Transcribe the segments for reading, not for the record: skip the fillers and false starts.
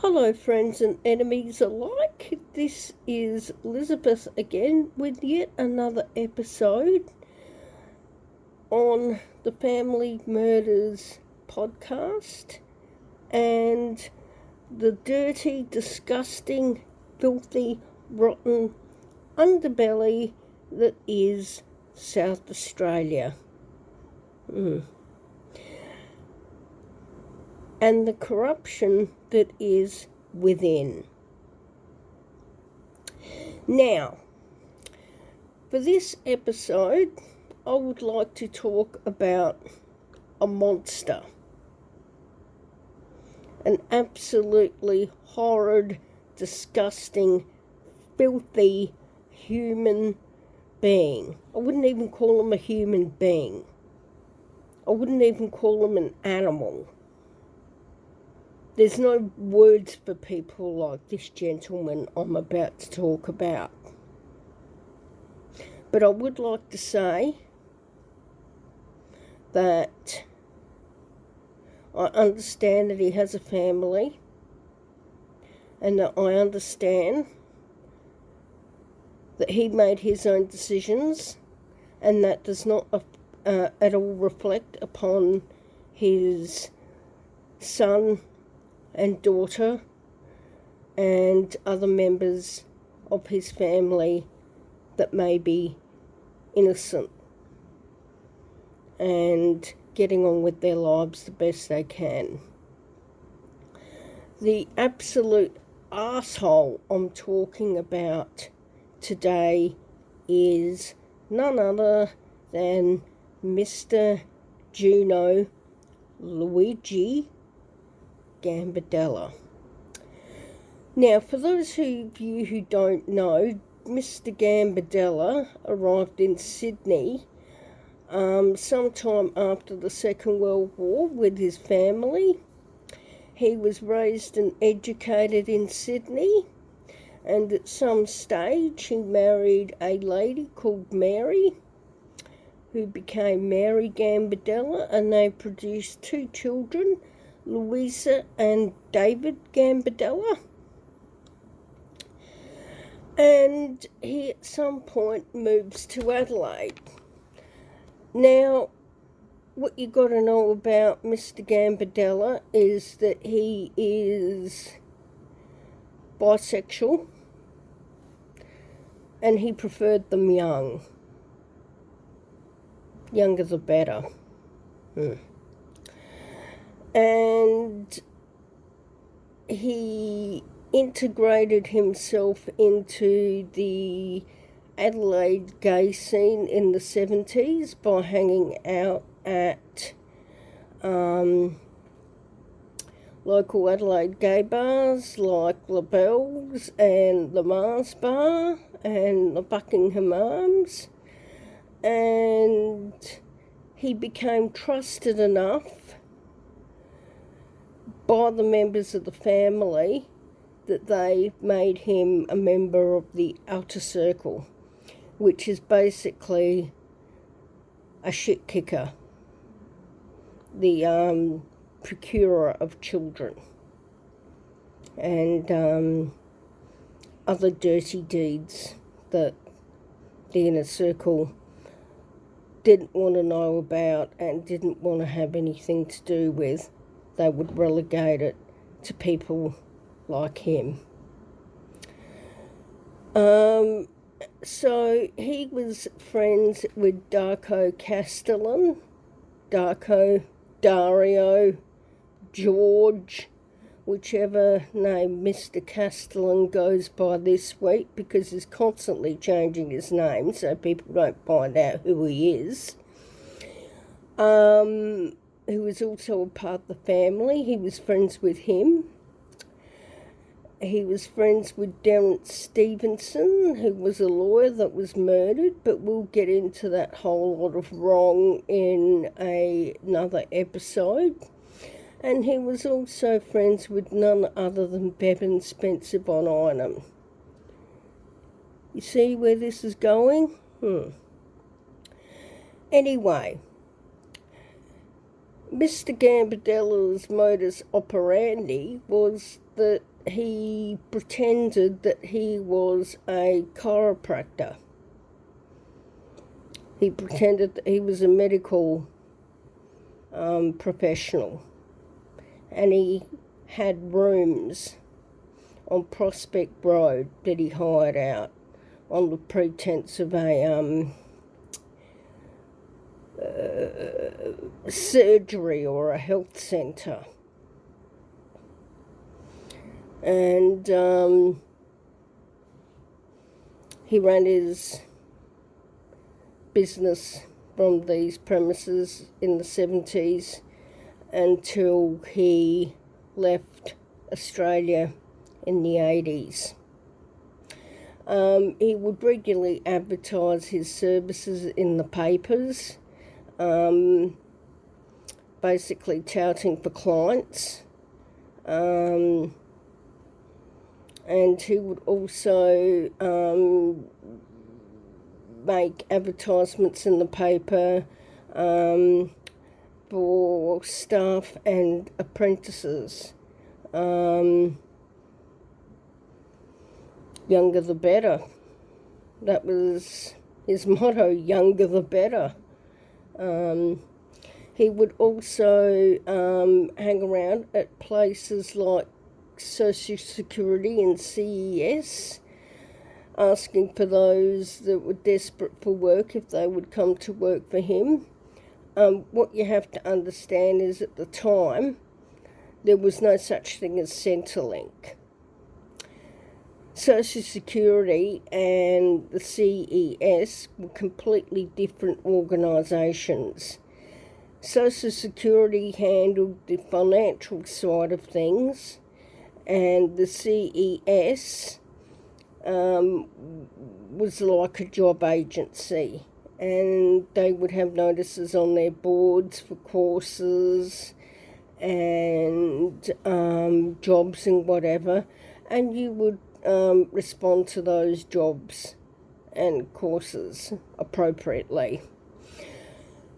Hello friends and enemies alike, this is Elizabeth again with yet another episode on the Family Murders podcast and the dirty, disgusting, filthy, rotten underbelly that is South Australia. And the corruption that is within. Now, for this episode, I would like to talk about a monster. An absolutely horrid, disgusting, filthy human being. I wouldn't even call him a human being. I wouldn't even call him an animal. There's no words for people like this gentleman I'm about to talk about. But I would like to say that I understand that he has a family and that I understand that he made his own decisions and that does not at all reflect upon his son and daughter and other members of his family that may be innocent and getting on with their lives the best they can. The absolute arsehole I'm talking about today is none other than Mr. Gino Luigi Gambardella. Now, for those of you who don't know, Mr. Gambardella arrived in Sydney sometime after the Second World War with his family. He was raised and educated in Sydney, and at some stage he married a lady called Mary, who became Mary Gambardella, and they produced two children, Louisa and David Gambardella. And he at some point moves to Adelaide. Now, what you got to know about Mr. Gambardella is that he is bisexual and he preferred them young. Younger the better. And he integrated himself into the Adelaide gay scene in the 70s by hanging out at local Adelaide gay bars like La Belle's and the Mars Bar and the Buckingham Arms. And he became trusted enough by the members of the family that they made him a member of the outer circle, which is basically a shit kicker, the procurer of children and other dirty deeds that the inner circle didn't want to know about and didn't want to have anything to do with. They would relegate it to people like him. So he was friends with Darko Castellan, Darko, Dario, George, whichever name Mr. Castellan goes by this week, because he's constantly changing his name so people don't find out who he is. Who was also a part of the family. He was friends with him. He was friends with Darren Stevenson, who was a lawyer that was murdered, but we'll get into that whole lot of wrong in another episode. And he was also friends with none other than Bevan Spencer von Einem. You see where this is going? Anyway, Mr. Gambardella's modus operandi was that he pretended that he was a chiropractor. He pretended that he was a medical professional, and he had rooms on Prospect Road that he hired out on the pretense of a surgery or a health centre. And he ran his business from these premises in the 70s until he left Australia in the 80s. He would regularly advertise his services in the papers, basically touting for clients. And he would also make advertisements in the paper for staff and apprentices. Younger the better. That was his motto, younger the better. He would also hang around at places like Social Security and CES, asking for those that were desperate for work if they would come to work for him. What you have to understand is at the time there was no such thing as Centrelink. Social Security and the CES were completely different organisations. Social Security handled the financial side of things, and the CES was like a job agency, and they would have notices on their boards for courses and jobs and whatever, and you would respond to those jobs and courses appropriately.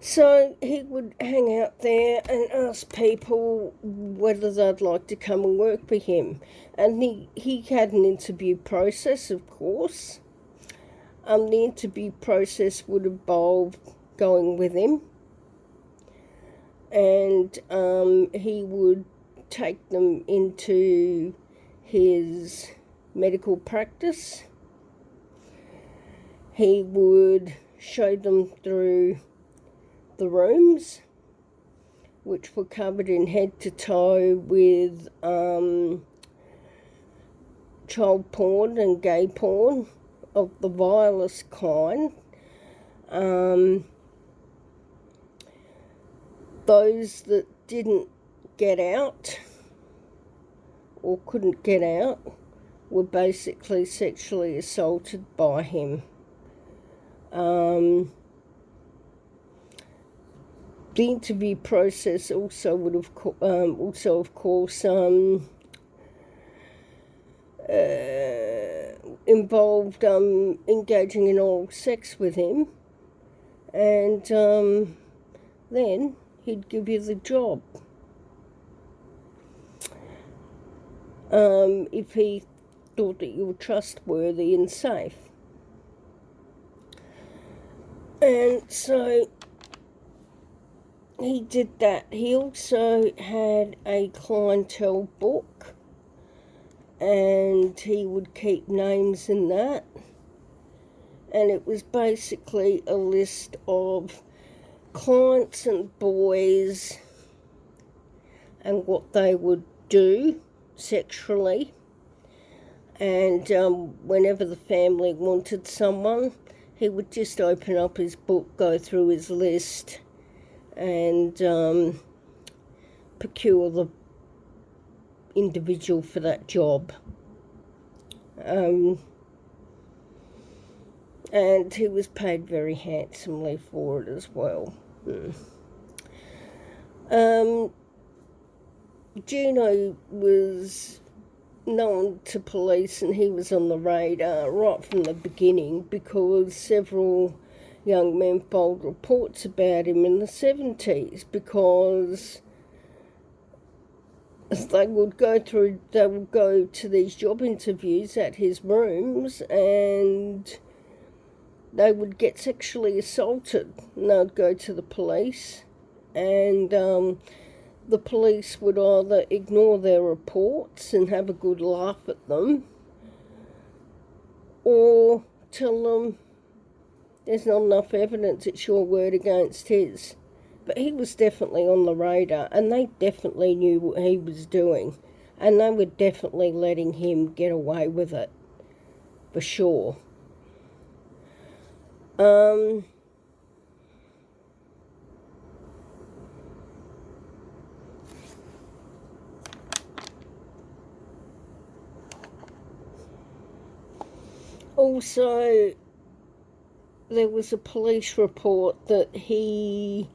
So he would hang out there and ask people whether they'd like to come and work for him. And he had an interview process, of course. The interview process would involve going with him, and he would take them into his medical practice. He would show them through the rooms, which were covered in head to toe with child porn and gay porn of the vilest kind. Those that didn't get out or couldn't get out were basically sexually assaulted by him. The interview process also would have, of course, involved engaging in oral sex with him, and then he'd give you the job. If he thought that you were trustworthy and safe. And so he did that. He also had a clientele book, and he would keep names in that. And it was basically a list of clients and boys and what they would do sexually. And whenever the family wanted someone, he would just open up his book, go through his list, and procure the individual for that job. And he was paid very handsomely for it as well. Gino was known to police, and he was on the radar right from the beginning, because several young men filed reports about him in the 70s, because they would go to these job interviews at his rooms, and they would get sexually assaulted, and they'd go to the police, and the police would either ignore their reports and have a good laugh at them, or tell them there's not enough evidence, it's your word against his. But he was definitely on the radar, and they definitely knew what he was doing, and they were definitely letting him get away with it, for sure. Also, there was a police report that he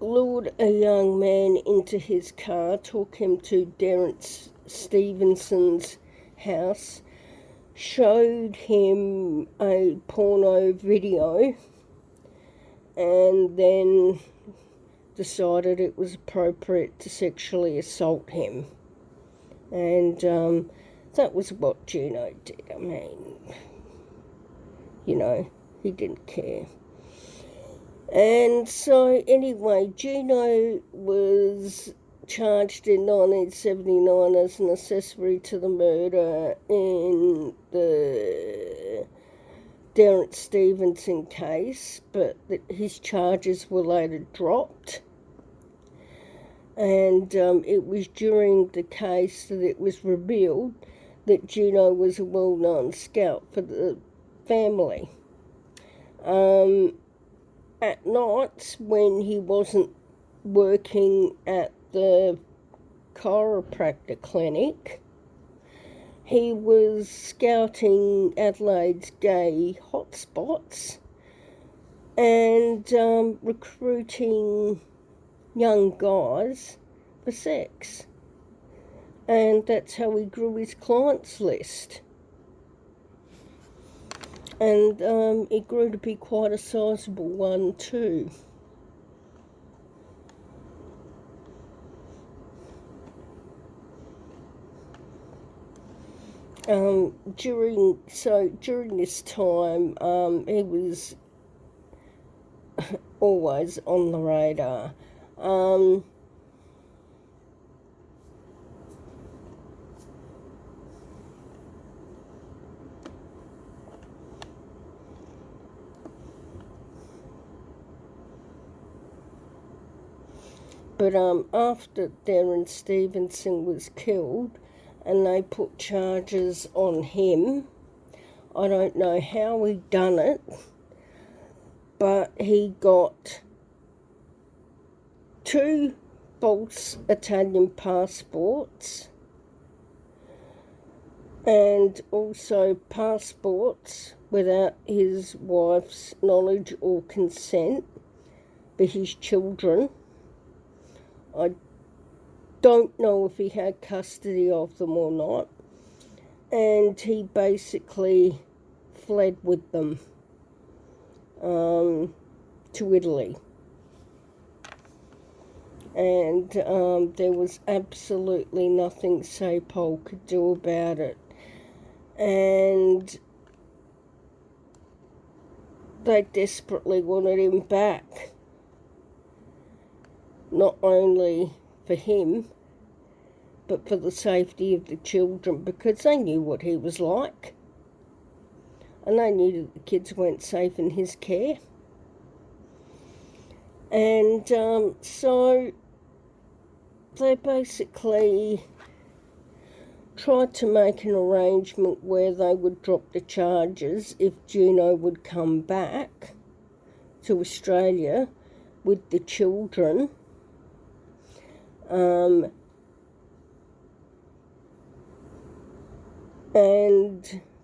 lured a young man into his car, took him to Derrance Stevenson's house, showed him a porno video, and then decided it was appropriate to sexually assault him. And that was what Gino did. I mean, he didn't care. And so, anyway, Gino was charged in 1979 as an accessory to the murder in the Derrance Stevenson case, but his charges were later dropped. And it was during the case that it was revealed that Gino was a well-known scout for the family. At night, when he wasn't working at the chiropractor clinic, he was scouting Adelaide's gay hotspots and recruiting young guys for sex. And that's how he grew his clients list. And it grew to be quite a sizable one too. During this time, he was always on the radar. But after Derrance Stevenson was killed and they put charges on him, I don't know how he done it, but he got 2 false Italian passports and also passports without his wife's knowledge or consent for his children. I don't know if he had custody of them or not. And he basically fled with them to Italy. And there was absolutely nothing SAPOL could do about it. And they desperately wanted him back. Not only for him, but for the safety of the children, because they knew what he was like. And they knew that the kids weren't safe in his care. And so they basically tried to make an arrangement where they would drop the charges if Gino would come back to Australia with the children.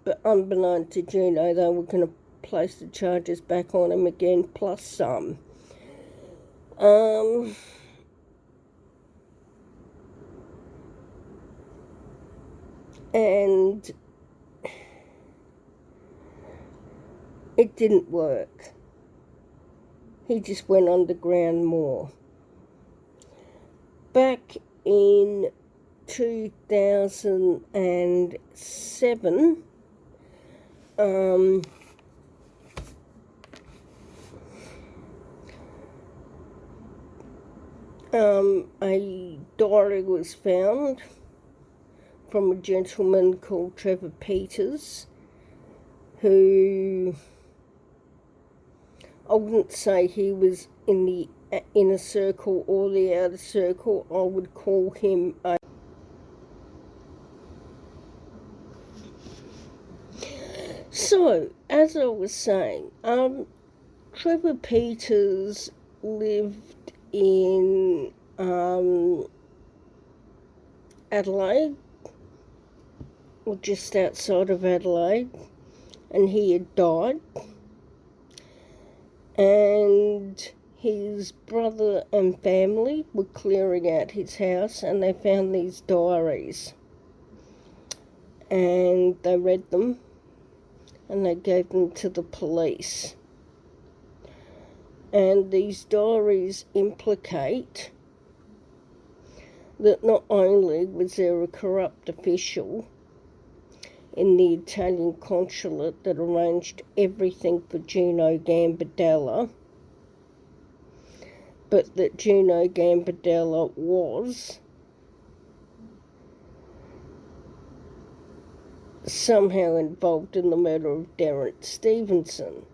But unbeknown to Gino, they were going to place the charges back on him again, plus some. And it didn't work. He just went underground more. Back in 2007, a diary was found from a gentleman called Trevor Peters, who, I wouldn't say he was in the inner circle or the outer circle. I would call him a... So, as I was saying, Trevor Peters lived in Adelaide, or just outside of Adelaide, and he had died. And his brother and family were clearing out his house, and they found these diaries. And they read them, and they gave them to the police. And these diaries implicate that not only was there a corrupt official in the Italian consulate that arranged everything for Gino Gambardella, but that Gino Gambardella was somehow involved in the murder of Darren Stevenson.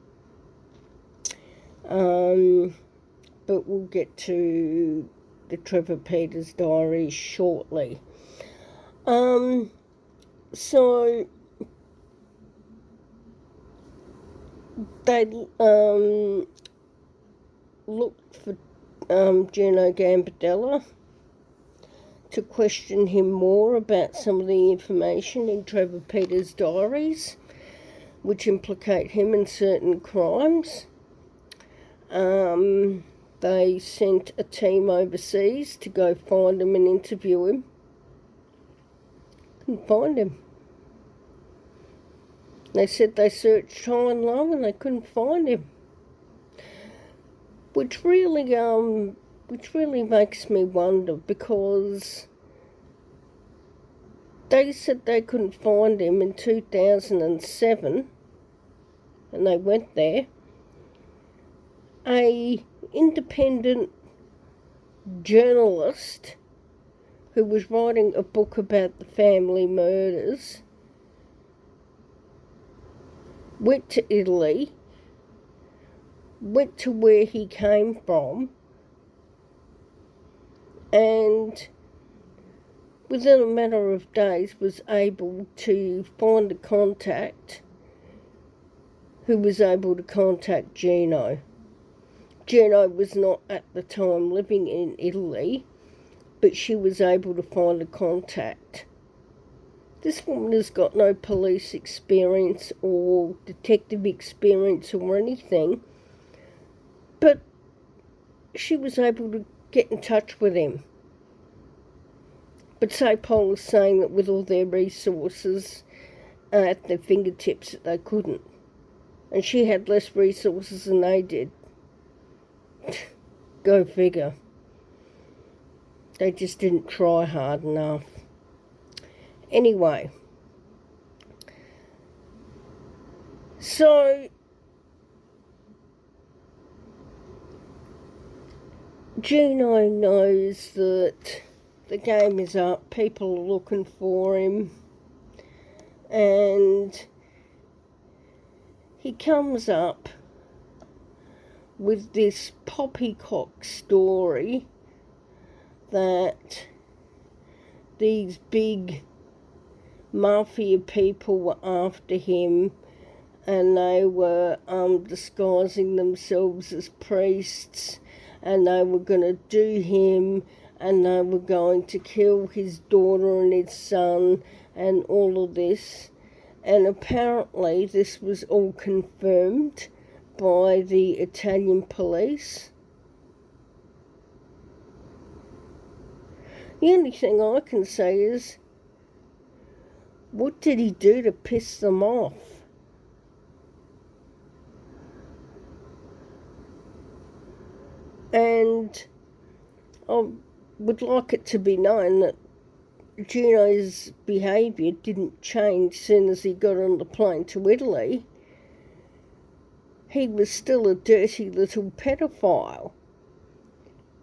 But we'll get to the Trevor Peters diary shortly. So they looked for Gino Gambardella to question him more about some of the information in Trevor Peters' diaries, which implicate him in certain crimes. They sent a team overseas to go find him and interview him. Couldn't find him. They said they searched high and low and they couldn't find him. Which really makes me wonder, because they said they couldn't find him in 2007, and they went there. A independent journalist who was writing a book about the family murders went to Italy, went to where he came from, and within a matter of days was able to find a contact who was able to contact Gino. Gino was not at the time living in Italy, but she was able to find a contact. This woman has got no police experience or detective experience or anything, but she was able to get in touch with him. But SAPOL is saying that with all their resources at their fingertips that they couldn't. And she had less resources than they did. Go figure. They just didn't try hard enough. Anyway, so Gino knows that the game is up, people are looking for him, and he comes up with this poppycock story that these big mafia people were after him, and they were disguising themselves as priests, and they were going to do him, and they were going to kill his daughter and his son, and all of this. And apparently this was all confirmed by the Italian police. The only thing I can say is, what did he do to piss them off? And would like it to be known that Gino's behaviour didn't change as soon as he got on the plane to Italy. He was still a dirty little pedophile.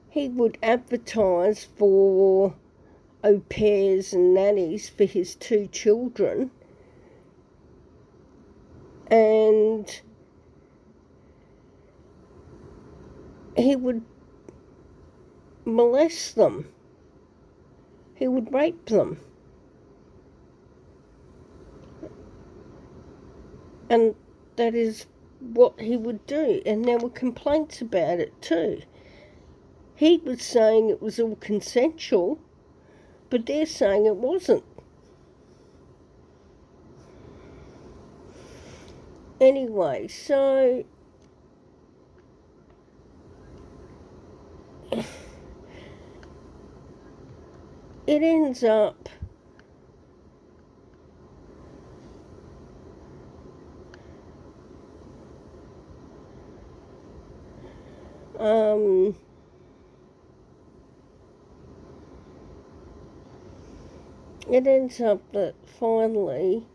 He would advertise for au pairs and nannies for his 2 children, and he would molest them. He would rape them. And that is what he would do. And there were complaints about it too. He was saying it was all consensual, but they're saying it wasn't. Anyway, so it ends up that finally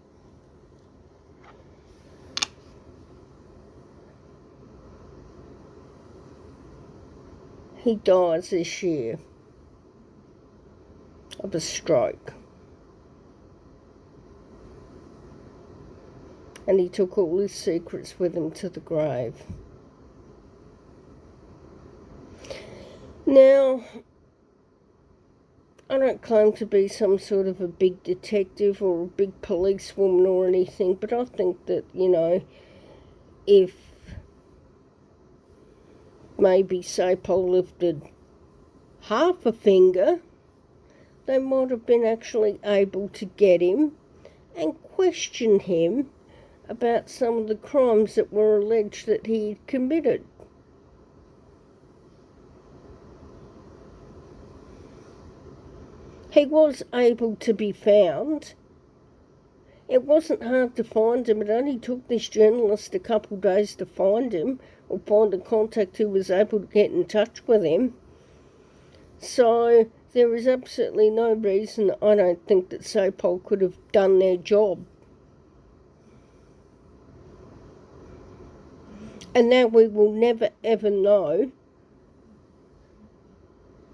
he dies this year of a stroke. And he took all his secrets with him to the grave. Now, I don't claim to be some sort of a big detective or a big policewoman or anything, but I think that, if maybe Sapol lifted half a finger, they might have been actually able to get him and question him about some of the crimes that were alleged that he had committed. He was able to be found. It wasn't hard to find him. It only took this journalist a couple of days to find him, or find a contact who was able to get in touch with him. So there is absolutely no reason, I don't think, that Sapol could have done their job. And now we will never ever know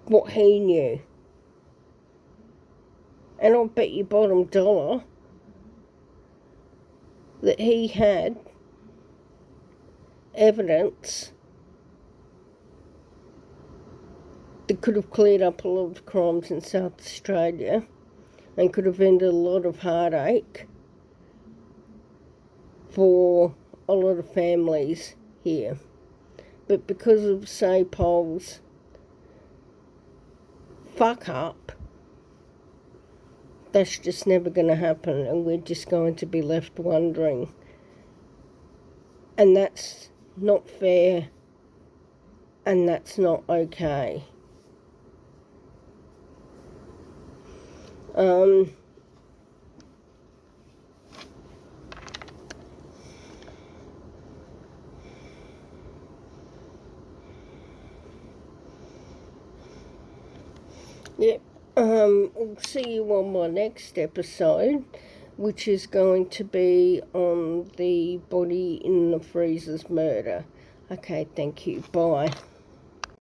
what he knew. And I'll bet you bottom dollar that he had evidence that could have cleared up a lot of crimes in South Australia and could have ended a lot of heartache for a lot of families here. But because of Sapol's fuck up, that's just never going to happen, and we're just going to be left wondering. And that's not fair, and that's not okay. Yep. We'll see you on my next episode, which is going to be on the body in the freezer's murder. Okay, thank you. Bye.